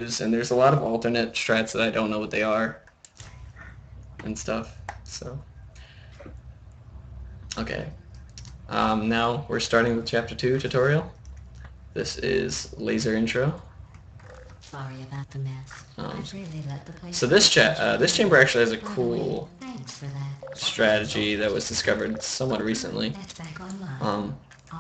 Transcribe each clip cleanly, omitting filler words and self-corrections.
and there's a lot of alternate strats that I don't know what they are and stuff. So, okay. Now we're starting with Chapter 2 tutorial. This is laser intro. Sorry about the mess. I've really let the place So this chamber actually has a cool Thanks for that. strategy that was discovered somewhat recently. That's back online.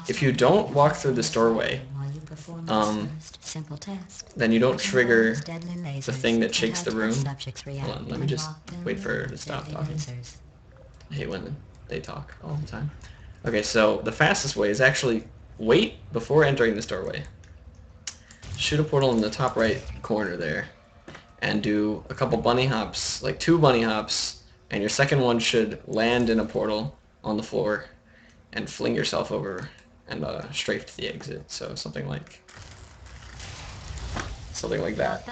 If you don't walk through this doorway, While you perform this first simple test, then you don't trigger deadly lasers the thing that and shakes how the room. test subjects react Hold on, let me when just locked in wait for her to stop deadly talking. lasers. I hate when they talk all the time. Okay, so the fastest way is actually wait before entering this doorway. Shoot a portal in the top right corner there, and do a couple bunny hops, like 2 bunny hops, and your second one should land in a portal on the floor, and fling yourself over and strafe to the exit. So something like that.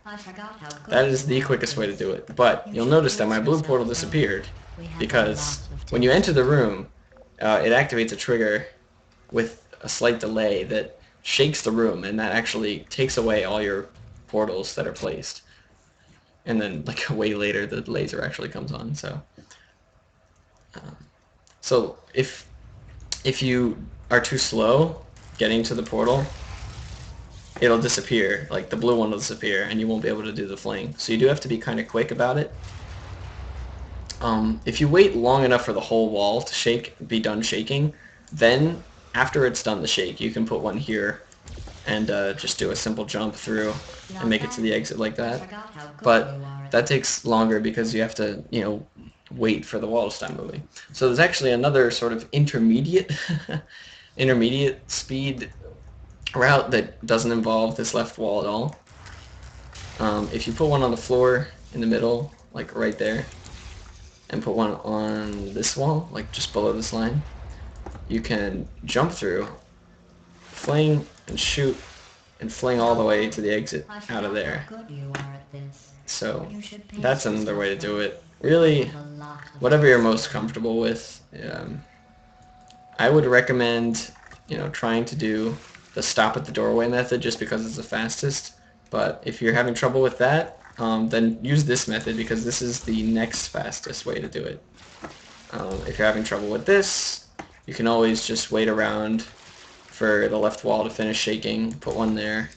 I forgot how good That is the you are quickest at way to this. do it. But you'll notice that my blue portal disappeared We have because lots of when you tests. enter the room, it activates a trigger with a slight delay that shakes the room, and that actually takes away all your portals that are placed. And then, like, way later, the laser actually comes on. So if you are too slow getting to the portal, it'll disappear. Like, the blue one will disappear, and you won't be able to do the fling. So you do have to be kind of quick about it. If you wait long enough for the whole wall to be done shaking, then after it's done the shake, you can put one here and just do a simple jump through and make it to the exit like that. But that takes longer because you have to, wait for the wall to stop moving. So there's actually another sort of intermediate speed route that doesn't involve this left wall at all. If you put one on the floor in the middle, like right there, and put one on this wall, like just below this line, you can jump through, fling, and shoot, and fling all the way to the exit out of there. So that's another way to do it. Really, whatever you're most comfortable with. I would recommend, trying to do the stop at the doorway method just because it's the fastest. But if you're having trouble with that, then use this method because this is the next fastest way to do it. If you're having trouble with this, you can always just wait around for the left wall to finish shaking, put one there,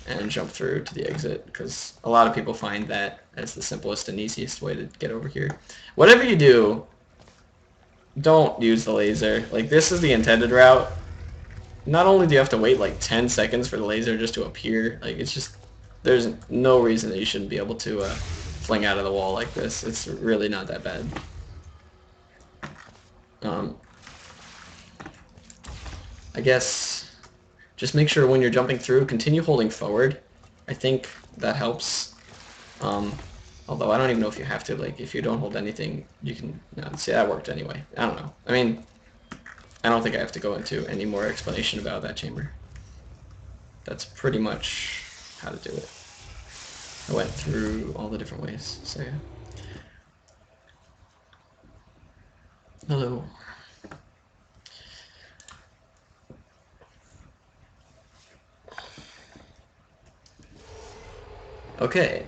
and jump through to the exit, because a lot of people find that as the simplest and easiest way to get over here. Whatever you do, don't use the laser. Like, this is the intended route. Not only do you have to wait like 10 seconds for the laser just to appear, like, it's just, there's no reason that you shouldn't be able to fling out of the wall like this. It's really not that bad. I guess just make sure when you're jumping through, continue holding forward. I think that helps. Although I don't even know if you have to. Like, if you don't hold anything, you can... No, see, that worked anyway. I don't know. I mean, I don't think I have to go into any more explanation about that chamber. That's pretty much how to do it. I went through all the different ways, so yeah. Hello. Okay.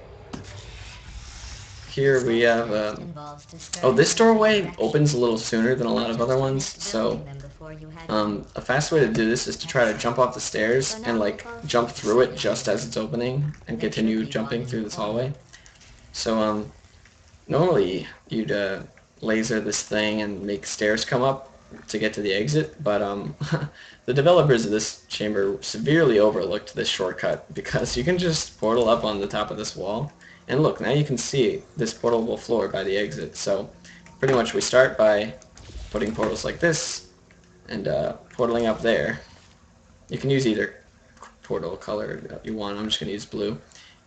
Here we have, this doorway opens a little sooner than a lot of other ones, so a fast way to do this is to try to jump off the stairs and, like, jump through it just as it's opening and continue jumping through this hallway. So, normally you'd laser this thing and make stairs come up to get to the exit, but the developers of this chamber severely overlooked this shortcut because you can just portal up on the top of this wall. And look, now you can see this portable floor by the exit. So pretty much we start by putting portals like this and portaling up there. You can use either portal color you want. I'm just going to use blue.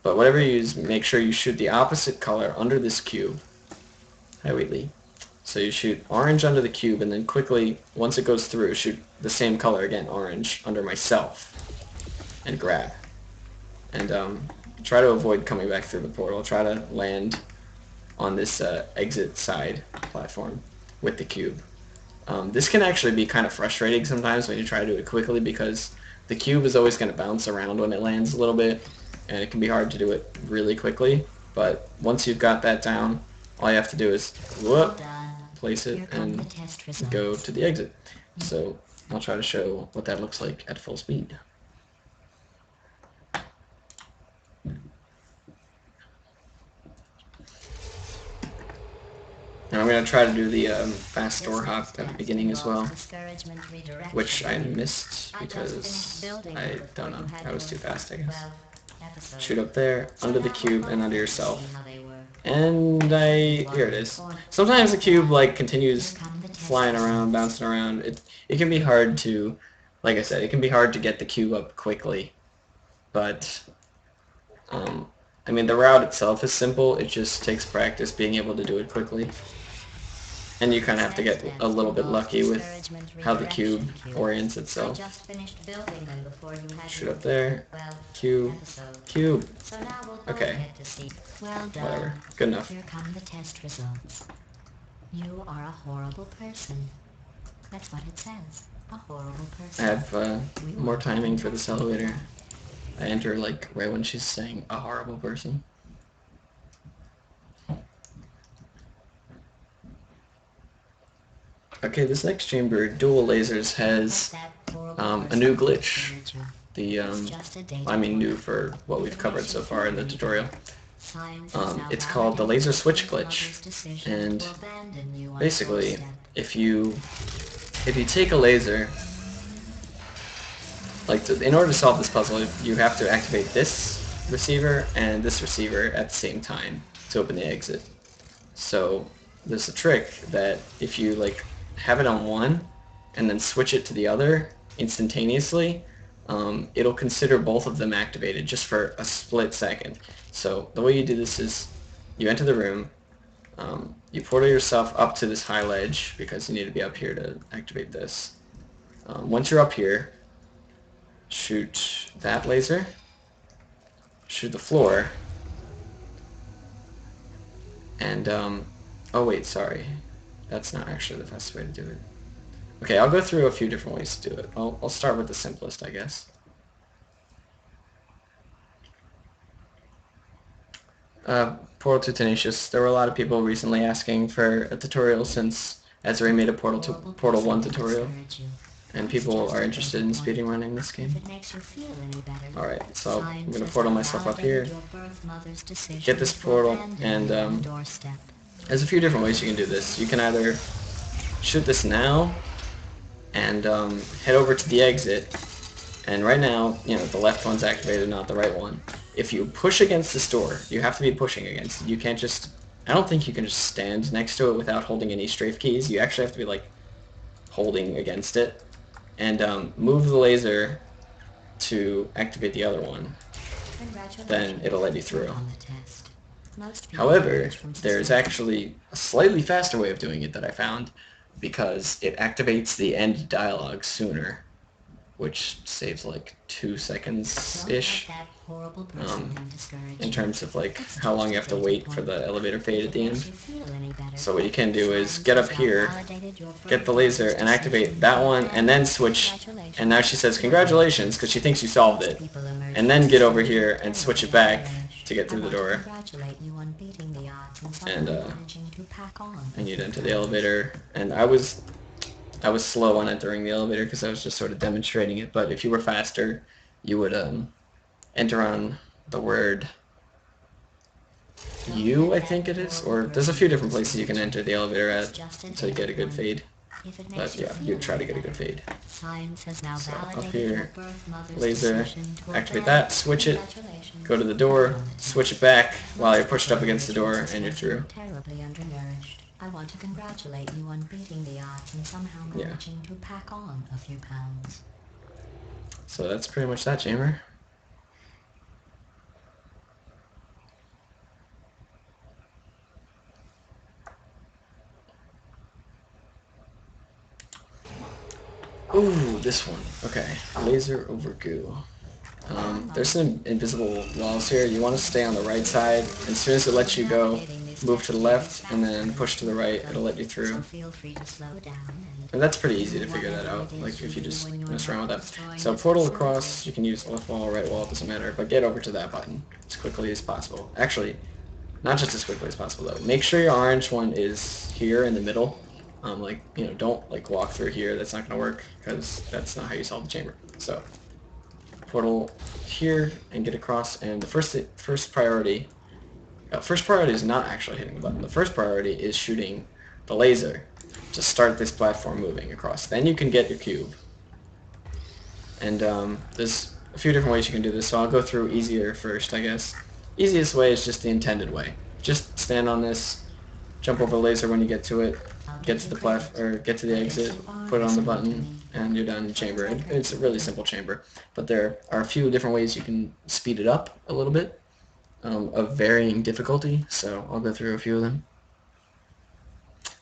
But whatever you use, make sure you shoot the opposite color under this cube. Hi, Wheatley. So you shoot orange under the cube, and then quickly, once it goes through, shoot the same color again, orange, under myself, and grab. And try to avoid coming back through the portal. Try to land on this exit side platform with the cube. This can actually be kind of frustrating sometimes when you try to do it quickly because the cube is always going to bounce around when it lands a little bit, and it can be hard to do it really quickly, but once you've got that down, all you have to do is Well whoop, done. place it, Here come the and test results. go to the exit. So I'll try to show what that looks like at full speed. And I'm going to try to do the fast door hop at the beginning as well, which I missed because I don't know, I was too fast, I guess. Shoot up there, under the cube, and under yourself. And here it is. Sometimes the cube like continues flying around, bouncing around. It can be hard to, like I said, it can be hard to get the cube up quickly. But I mean, the route itself is simple. It just takes practice being able to do it quickly. And you kind of have to get a little bit lucky with how the cube orients itself. Shoot up there. Cube. Cube. Okay. Whatever. Good enough. Here come the test results. You are a horrible person. That's what it says. A horrible person. I have more timing for this elevator. I enter like right when she's saying a horrible person. Okay, this next chamber, Dual Lasers, has a new glitch. I mean new for what we've covered so far in the tutorial. It's called the laser switch glitch, and basically, if you take a laser, like in order to solve this puzzle, you have to activate this receiver and this receiver at the same time to open the exit. So there's a trick that if you like have it on one and then switch it to the other instantaneously, it'll consider both of them activated just for a split second. So the way you do this is you enter the room, you portal yourself up to this high ledge because you need to be up here to activate this. Once you're up here, shoot that laser, shoot the floor, and oh wait, sorry, that's not actually the fastest way to do it. Okay, I'll go through a few different ways to do it. I'll start with the simplest, I guess. Portal to Tenacious. There were a lot of people recently asking for a tutorial since Ezra made a Portal 1 tutorial, and people are interested in speedrunning this game. Alright, so I'm going to portal myself up here, get this portal, and there's a few different ways you can do this. You can either shoot this now and head over to the exit, and right now, you know, the left one's activated, not the right one. If you push against this door, you have to be pushing against it. You can't just, I don't think you can just stand next to it without holding any strafe keys. You actually have to be like holding against it. And move the laser to activate the other one. Then it'll let you through. However, there's actually a slightly faster way of doing it that I found, because it activates the end dialogue sooner, which saves like 2 seconds-ish in terms of like how long you have to wait for the elevator fade at the end. So what you can do is get up here, get the laser, and activate that one, and then switch, and now she says congratulations because she thinks you solved it, and then get over here and switch it back to get through the door, and you'd enter the elevator. And I was slow on entering the elevator because I was just sort of demonstrating it, but if you were faster, you would enter on the word U, I think it is, or there's a few different places you can enter the elevator at until you get a good fade. But yeah, you'd try to get a good fade. So up here, laser, activate that, switch it, go to the door, switch it back while you're pushed up against the door, and you're through. I want to congratulate you on beating the odds and somehow managing to pack on a few pounds. So that's pretty much that chamber. Ooh, this one. Okay, laser over goo. There's some invisible walls here. You want to stay on the right side. As soon as it lets you go, move to the left, and then push to the right. It'll let you through. And that's pretty easy to figure that out, like if you just mess around with that. So portal across, you can use left wall, right wall, it doesn't matter, but get over to that button as quickly as possible. Actually, not just as quickly as possible though. Make sure your orange one is here in the middle. Like, you know, don't like walk through here, that's not going to work, because that's not how you solve the chamber. So, portal here and get across, and the first priority is not actually hitting the button. The first priority is shooting the laser to start this platform moving across. Then you can get your cube. And there's a few different ways you can do this, so I'll go through easier first, I guess. Easiest way is just the intended way. Just stand on this, jump over the laser when you get to it, get to the get to the exit, put it on the button, and you're done in the chamber. It's a really simple chamber, but there are a few different ways you can speed it up a little bit, of varying difficulty, so I'll go through a few of them.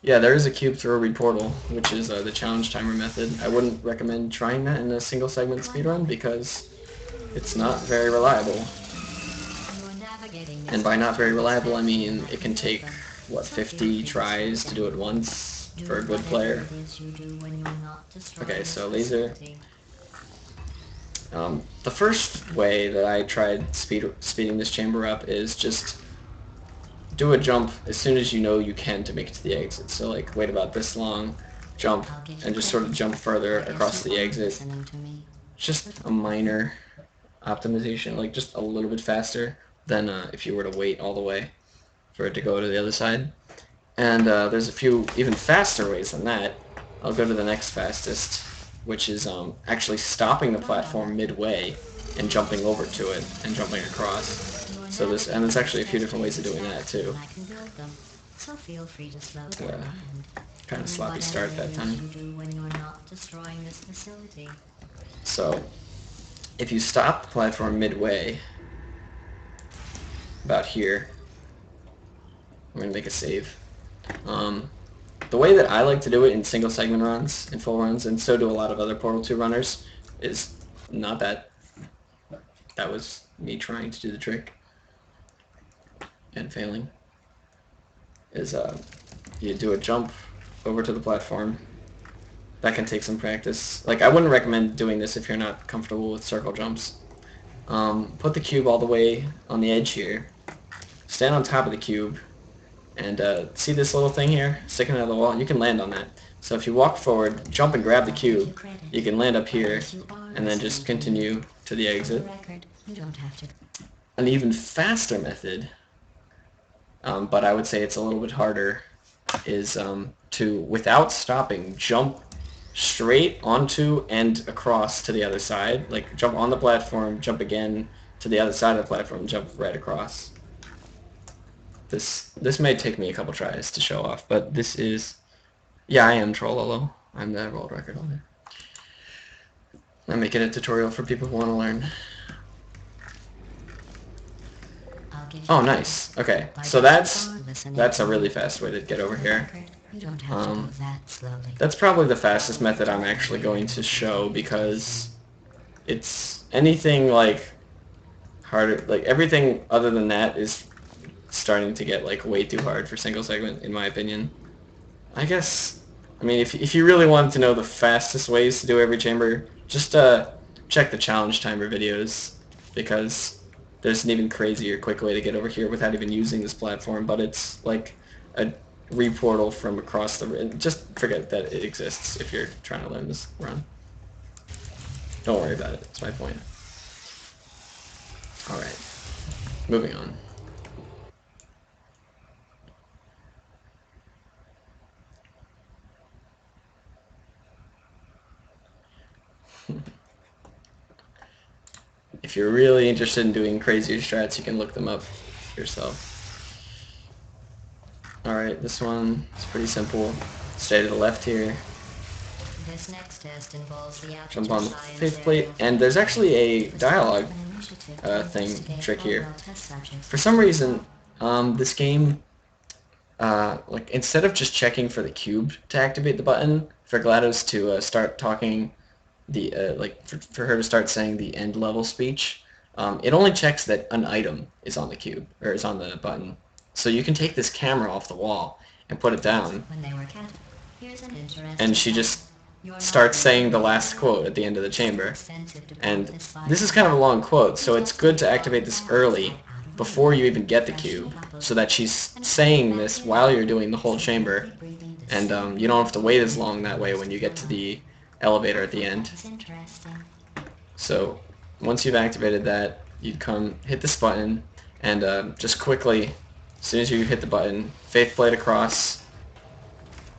Yeah, there is a cube throw read portal, which is the challenge timer method. I wouldn't recommend trying that in a single segment speedrun because it's not very reliable. And by not very reliable, I mean it can take, what, 50 tries to do it once for a good player. Okay, so laser. The first way that I tried speeding this chamber up is just do a jump as soon as you know you can to make it to the exit. So like wait about this long, jump, and just sort of jump further across the exit. Just a minor optimization, like just a little bit faster than if you were to wait all the way for it to go to the other side. And there's a few even faster ways than that. I'll go to the next fastest, which is actually stopping the platform midway and jumping over to it and jumping across. So there's actually a few different ways of doing that too. Kind of sloppy start that time. So if you stop the platform midway, about here, I'm going to make a save. The way that I like to do it in single segment runs, in full runs, and so do a lot of other Portal 2 runners, is not that. That was me trying to do the trick and failing. Is you do a jump over to the platform. That can take some practice. Like, I wouldn't recommend doing this if you're not comfortable with circle jumps. Put the cube all the way on the edge here. Stand on top of the cube. And see this little thing here sticking out of the wall? You can land on that. So if you walk forward, jump and grab the cube, you can land up here and then just continue to the exit. An even faster method, but I would say it's a little bit harder, is to, without stopping, jump straight onto and across to the other side. Like jump on the platform, jump again to the other side of the platform, jump right across. This may take me a couple tries to show off, but this is... Yeah, I am Trollolo. I'm the world record holder. I make it a tutorial for people who want to learn. Oh, nice. Okay, so that's a really fast way to get over here. That's probably the fastest method I'm actually going to show because it's anything like harder, like everything other than that is starting to get like way too hard for single segment in my opinion. I guess, I mean, if you really wanted to know the fastest ways to do every chamber, just check the challenge timer videos because there's an even crazier quick way to get over here without even using this platform, but it's like a reportal from across the... Just forget that it exists if you're trying to learn this run. Don't worry about it, that's my point. Alright, moving on. If you're really interested in doing crazier strats, you can look them up yourself. Alright, this one is pretty simple. Stay to the left here. This next test involves the Jump on the faceplate, and there's actually a dialogue trick here. For some reason, this game, like instead of just checking for the cube to activate the button, for GLaDOS to start talking, for her to start saying the end level speech, it only checks that an item is on the cube, or is on the button. So you can take this camera off the wall and put it down, When they were cat. Here's an interesting and she fact. just You're not starts saying the breathing real last air. quote at the end of the It's too chamber. expensive to pump And this slide this is down. kind of a long quote, so We it's just good take to carbon activate this dioxide early out of the before room, you even get the freshen cube, it up a so that little, she's and put it saying back this in. while you're doing the whole So you'll chamber, be breathing the and same you don't have to wait as air long for that the way rest when you of your get to life. the elevator I at the thought end. that was interesting. So once you've activated that, you'd come hit this button, and just quickly, as soon as you hit the button, faith plate across,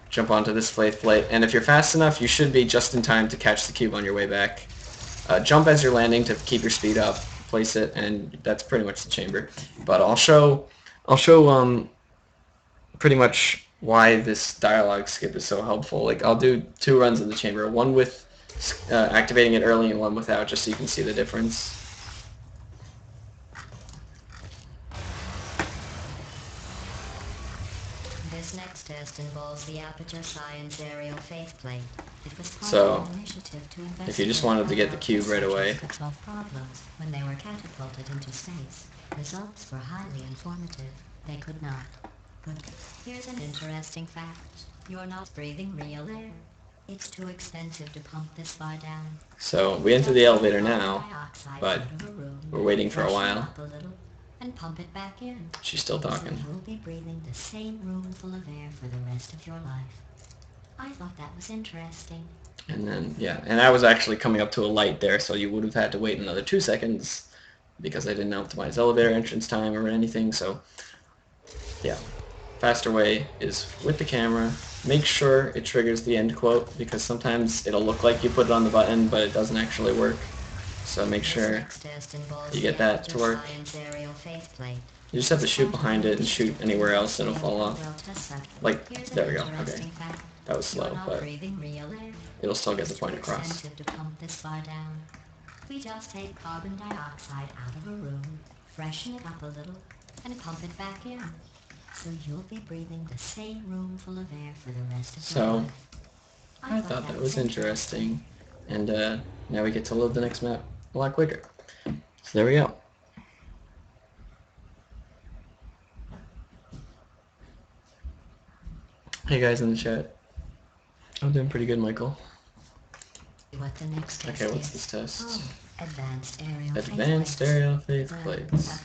jump onto this faith plate, and if you're fast enough, you should be just in time to catch the cube on your way back. Jump as you're landing to keep your speed up, place it, and that's pretty much the chamber. But I'll show pretty much why this dialogue skip is so helpful. Like I'll do 2 runs in the chamber, one with activating it early and one without, just so you can see the difference. This next test involves the Aperture Science Aerial Faceplate. It was part So, of an initiative to investigate if you just wanted to get the how cube right away, researchers could solve problems when they were catapulted into space. Results were highly informative. They could not. But here's an interesting fact. You're not breathing real air. It's too expensive to pump this far down. so we enter the elevator now, but we're waiting for a while. And pump it back in. She's still So talking. you'll be breathing the same room full of air for the rest of your life. I thought that was interesting. And then, yeah, and I was actually coming up to a light there, so you would have had to wait another 2 seconds because I didn't optimize elevator entrance time or anything, so yeah. Faster way is with the camera. Make sure it triggers the end quote, because sometimes it'll look like you put it on the button, but it doesn't actually work. So make sure you get that to work. You just have to shoot behind it and shoot anywhere else, it'll fall off. Like, there we go, okay. That was slow, but it'll still get the point across. We just take carbon dioxide out of a room, freshen it up a little, and pump it back in. So you'll be breathing the same room full of air for the rest of your life. I thought that was interesting. And now we get to load the next map a lot quicker. So there we go. Hey guys in the chat. I'm doing pretty good, Michael. What the next test Okay, what's is? this test? Oh, Advanced aerial faith plates.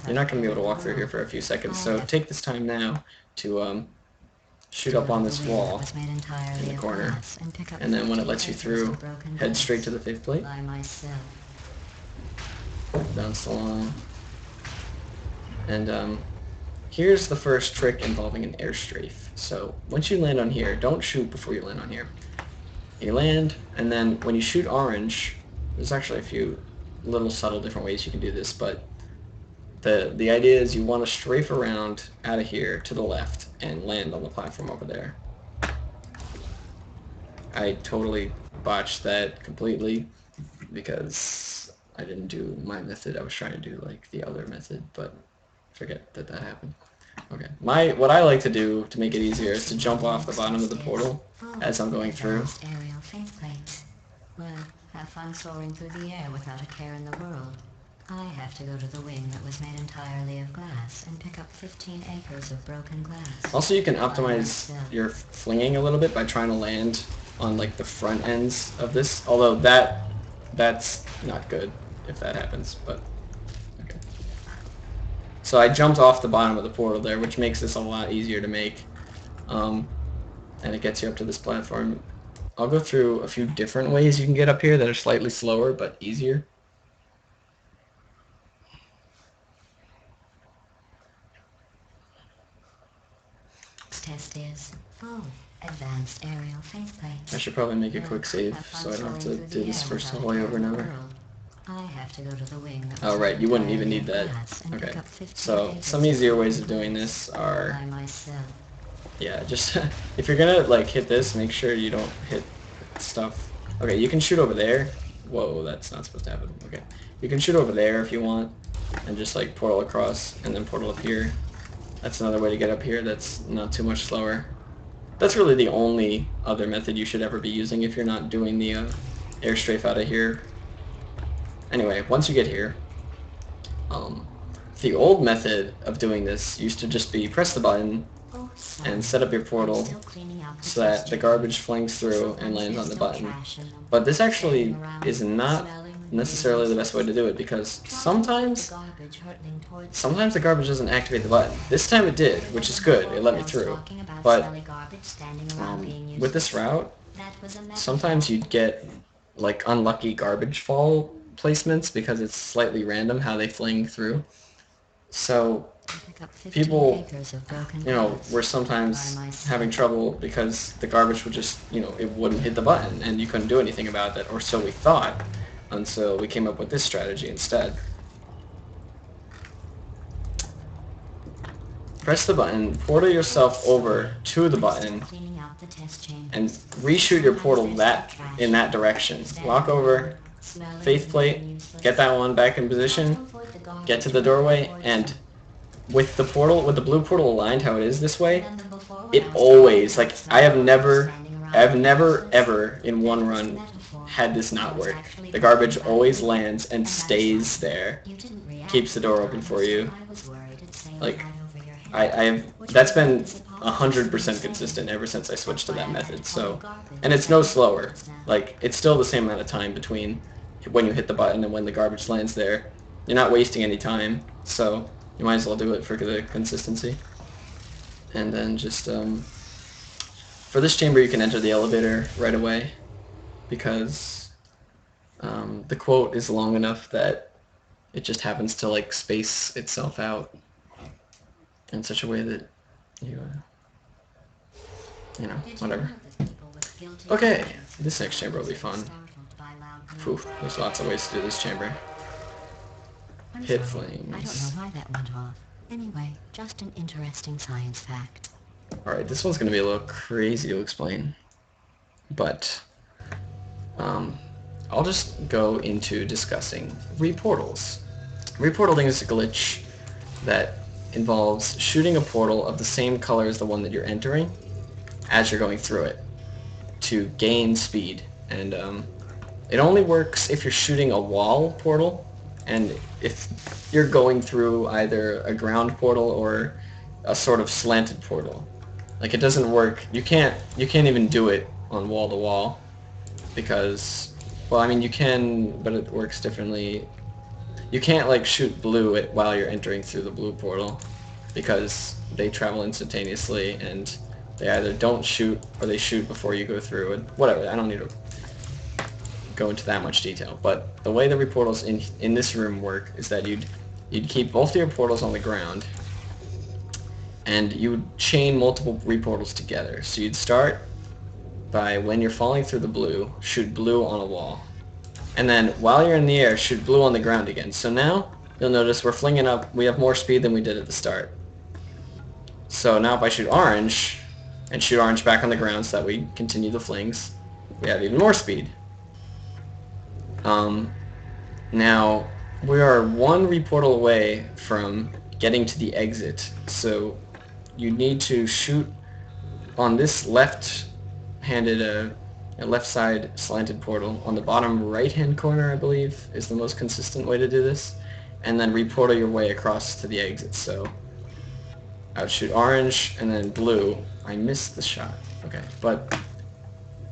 You're not going to be able to walk through here for a few seconds, so take this time now to shoot up on this wall in the corner, and then when it lets you through, head straight to the faith plate, bounce along, and here's the first trick involving an air strafe. So once you land on here, don't shoot before you land on here. You land, and then when you shoot orange, there's actually a few little subtle different ways you can do this, but the idea is you want to strafe around out of here to the left and land on the platform over there. I totally botched that completely because I didn't do my method. I was trying to do like the other method, but forget that happened. Okay. What I like to do to make it easier is to jump off the bottom of the portal as I'm going through. Well, have fun soaring through the air without a care in the world. I have to go to the wing that was made entirely of glass and pick up 15 acres of broken glass. Also, you can optimize your flinging a little bit by trying to land on like the front ends of this, although that's not good if that happens, but okay. So I jumped off the bottom of the portal there, which makes this a lot easier to make, and it gets you up to this platform. I'll go through a few different ways you can get up here that are slightly slower but easier. Test is advanced aerial faceplate. I should probably make a quick save so I don't have to do this first all the way over and over. I have to go to the wing that Oh right, you wouldn't even need that. Okay, so some easier ways of doing this are, yeah, just if you're gonna like hit this, make sure you don't hit stuff. Okay, you can shoot over there. Whoa, that's not supposed to happen. Okay, you can shoot over there if you want, and just like portal across and then portal up here. That's another way to get up here that's not too much slower. That's really the only other method you should ever be using if you're not doing the air strafe out of here. Anyway, once you get here, The old method of doing this used to just be press the button Oh, and sorry. set up your I'm portal still cleaning out the so test that the chamber. garbage flings through and Sometimes lands there's on the still button. trash in them. But this Standing actually around, is not smelling and necessarily the best way useless. to do it, because Try to avoid the sometimes garbage hurtling towards you. sometimes the garbage doesn't activate the button. This time it did, which is good. It let me through. Talking about But smelly garbage standing around being with this useless. route, That was a sometimes metaphor. you'd get like unlucky garbage fall placements because it's slightly random how they fling through. So Pick up 15 people, acres of broken were glass. By sometimes myself. having trouble because the garbage would just, it wouldn't hit the button and you couldn't do anything about that, or so we thought, until we came up with this strategy instead. Press the button, portal yourself over to the button, Cleaning out the test chambers. and reshoot your portal in that direction. Walk over, faith plate, get that one back in position, get to the doorway, and with the blue portal aligned how it is this way, it always, like, I have never ever in one run had this not work. The garbage always lands and stays there, keeps the door open for you. Like, I have, that's been 100% consistent ever since I switched to that method. So, and it's no slower. Like, it's still the same amount of time between when you hit the button and when the garbage lands there. You're not wasting any time, so you might as well do it for the consistency. And then just, for this chamber you can enter the elevator right away, because the quote is long enough that it just happens to, like, space itself out in such a way that you, whatever. Okay, this next chamber will be fun. Poof, there's lots of ways to do this chamber. Hit flames. I don't know why that went off. Anyway, just an interesting science fact. Alright, this one's going to be a little crazy to explain, but I'll just go into discussing reportals. Reportaling is a glitch that involves shooting a portal of the same color as the one that you're entering as you're going through it to gain speed. And it only works if you're shooting a wall portal, and if you're going through either a ground portal or a sort of slanted portal. Like, it doesn't work. You can't even do it on wall to wall, because, well, I mean, you can, but it works differently. You can't, like, shoot blue while you're entering through the blue portal, because they travel instantaneously, and they either don't shoot or they shoot before you go through. And whatever, I don't need to go into that much detail. But the way the reportals in this room work is that you'd keep both of your portals on the ground, and you would chain multiple reportals together. So you'd start by, when you're falling through the blue, shoot blue on a wall. And then while you're in the air, shoot blue on the ground again. So now you'll notice we're flinging up, we have more speed than we did at the start. So now if I shoot orange, and shoot orange back on the ground so that we continue the flings, we have even more speed. Now, we are one reportal away from getting to the exit, so you need to shoot on this left-handed, left side slanted portal on the bottom right-hand corner, I believe, is the most consistent way to do this, and then reportal your way across to the exit. So I would shoot orange and then blue. I missed the shot. Okay, but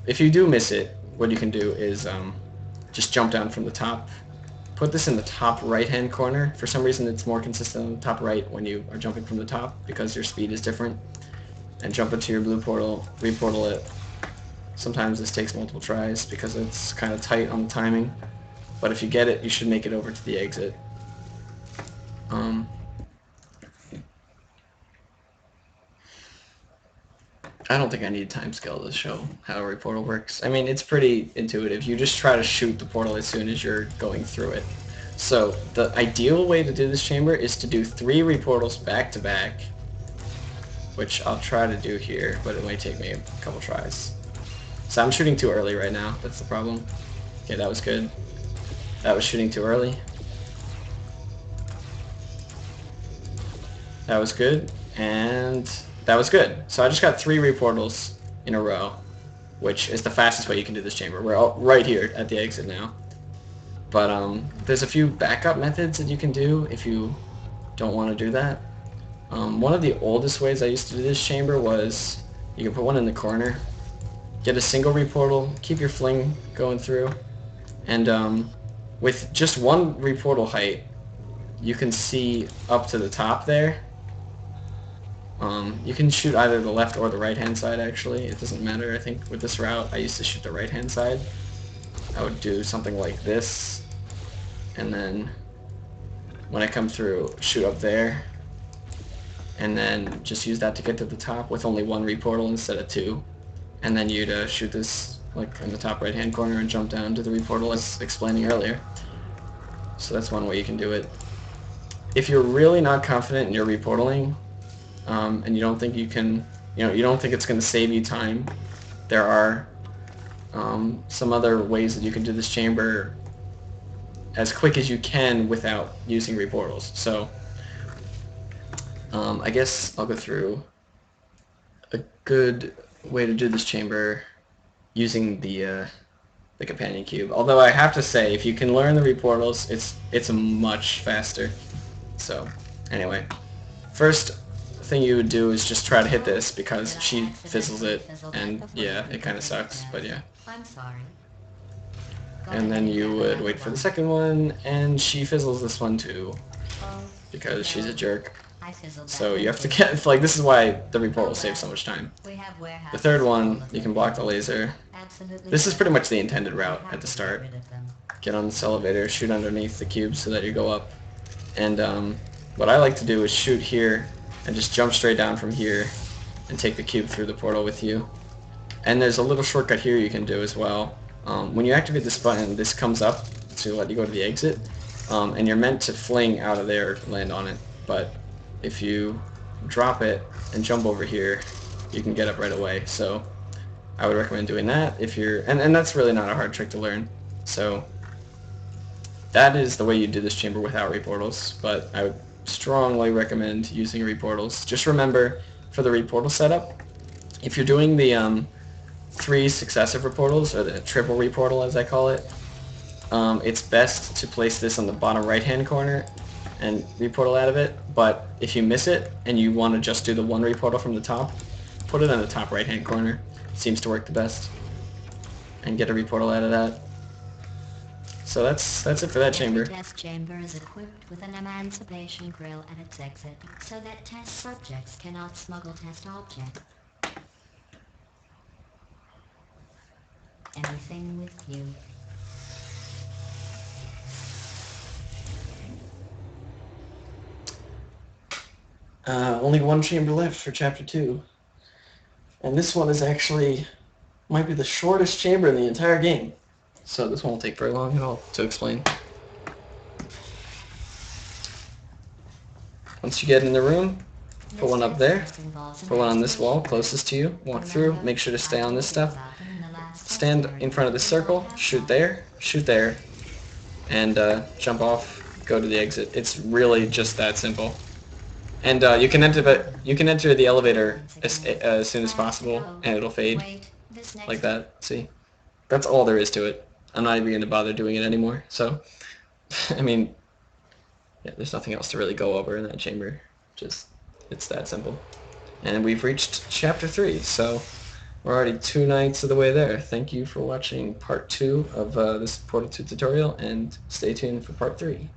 if you do miss it, what you can do is just jump down from the top. Put this in the top right-hand corner. For some reason, it's more consistent on the top right when you are jumping from the top, because your speed is different. And jump into your blue portal, reportal it. Sometimes this takes multiple tries because it's kind of tight on the timing. But if you get it, you should make it over to the exit. I don't think I need time scale to show how a portal works. I mean, it's pretty intuitive. You just try to shoot the portal as soon as you're going through it. So the ideal way to do this chamber is to do 3 reportals back to back, which I'll try to do here, but it might take me a couple tries. So I'm shooting too early right now. That's the problem. Okay, that was good. That was shooting too early. That was good. And that was good. So I just got 3 reportals in a row, which is the fastest way you can do this chamber. We're all right here at the exit now. But there's a few backup methods that you can do if you don't want to do that. One of the oldest ways I used to do this chamber was you can put one in the corner, get a single reportal, keep your fling going through, and with just one reportal height, you can see up to the top there. You can shoot either the left or the right-hand side, actually. It doesn't matter. I think with this route, I used to shoot the right-hand side. I would do something like this, and then when I come through, shoot up there, and then just use that to get to the top with only one reportal instead of two. And then you'd shoot this like in the top right-hand corner and jump down to the reportal as explaining earlier. So that's one way you can do it. If you're really not confident in your reportaling, and you don't think you can, you don't think it's going to save you time, there are some other ways that you can do this chamber as quick as you can without using reportals. So I guess I'll go through a good way to do this chamber using the companion cube. Although I have to say, if you can learn the reportals, it's much faster. So anyway, first thing you would do is just try to hit this because she fizzles it, and yeah, it kind of sucks, but yeah. I'm sorry. And then you would wait for the second one, and she fizzles this one too because she's a jerk. So you have to get, like, this is why the reportal saves so much time. The third one, you can block the laser. This is pretty much the intended route at the start. Get on this elevator, shoot underneath the cube so that you go up. And what I like to do is shoot here and just jump straight down from here and take the cube through the portal with you. And there's a little shortcut here you can do as well. When you activate this button, this comes up to let you go to the exit, and you're meant to fling out of there, land on it. But if you drop it and jump over here, you can get up right away. So I would recommend doing that if you're, and that's really not a hard trick to learn. So that is the way you do this chamber without reportals, but I would strongly recommend using reportals. Just remember, for the reportal setup, if you're doing the 3 successive reportals, or the triple reportal as I call it, it's best to place this on the bottom right-hand corner and reportal out of it. But if you miss it and you want to just do the one reportal from the top, put it on the top right-hand corner. Seems to work the best. And get a reportal out of that. So that's it for that chamber. The test chamber is equipped with an emancipation grill at its exit, so that test subjects cannot smuggle test objects. Anything with you. Only one chamber left for chapter 2. And this one is actually, might be the shortest chamber in the entire game. So this one won't take very long at all to explain. Once you get in the room, put one up there, put one on this wall closest to you, walk through, make sure to stay on this stuff. Stand in front of the circle, shoot there, and jump off, go to the exit. It's really just that simple. And you can enter the elevator as soon as possible, and it'll fade like that. See, that's all there is to it. I'm not even going to bother doing it anymore. So, I mean, yeah, there's nothing else to really go over in that chamber. Just, it's that simple. And we've reached chapter 3, so we're already 2 nights of the way there. Thank you for watching part 2 of this Portal 2 tutorial, and stay tuned for part 3.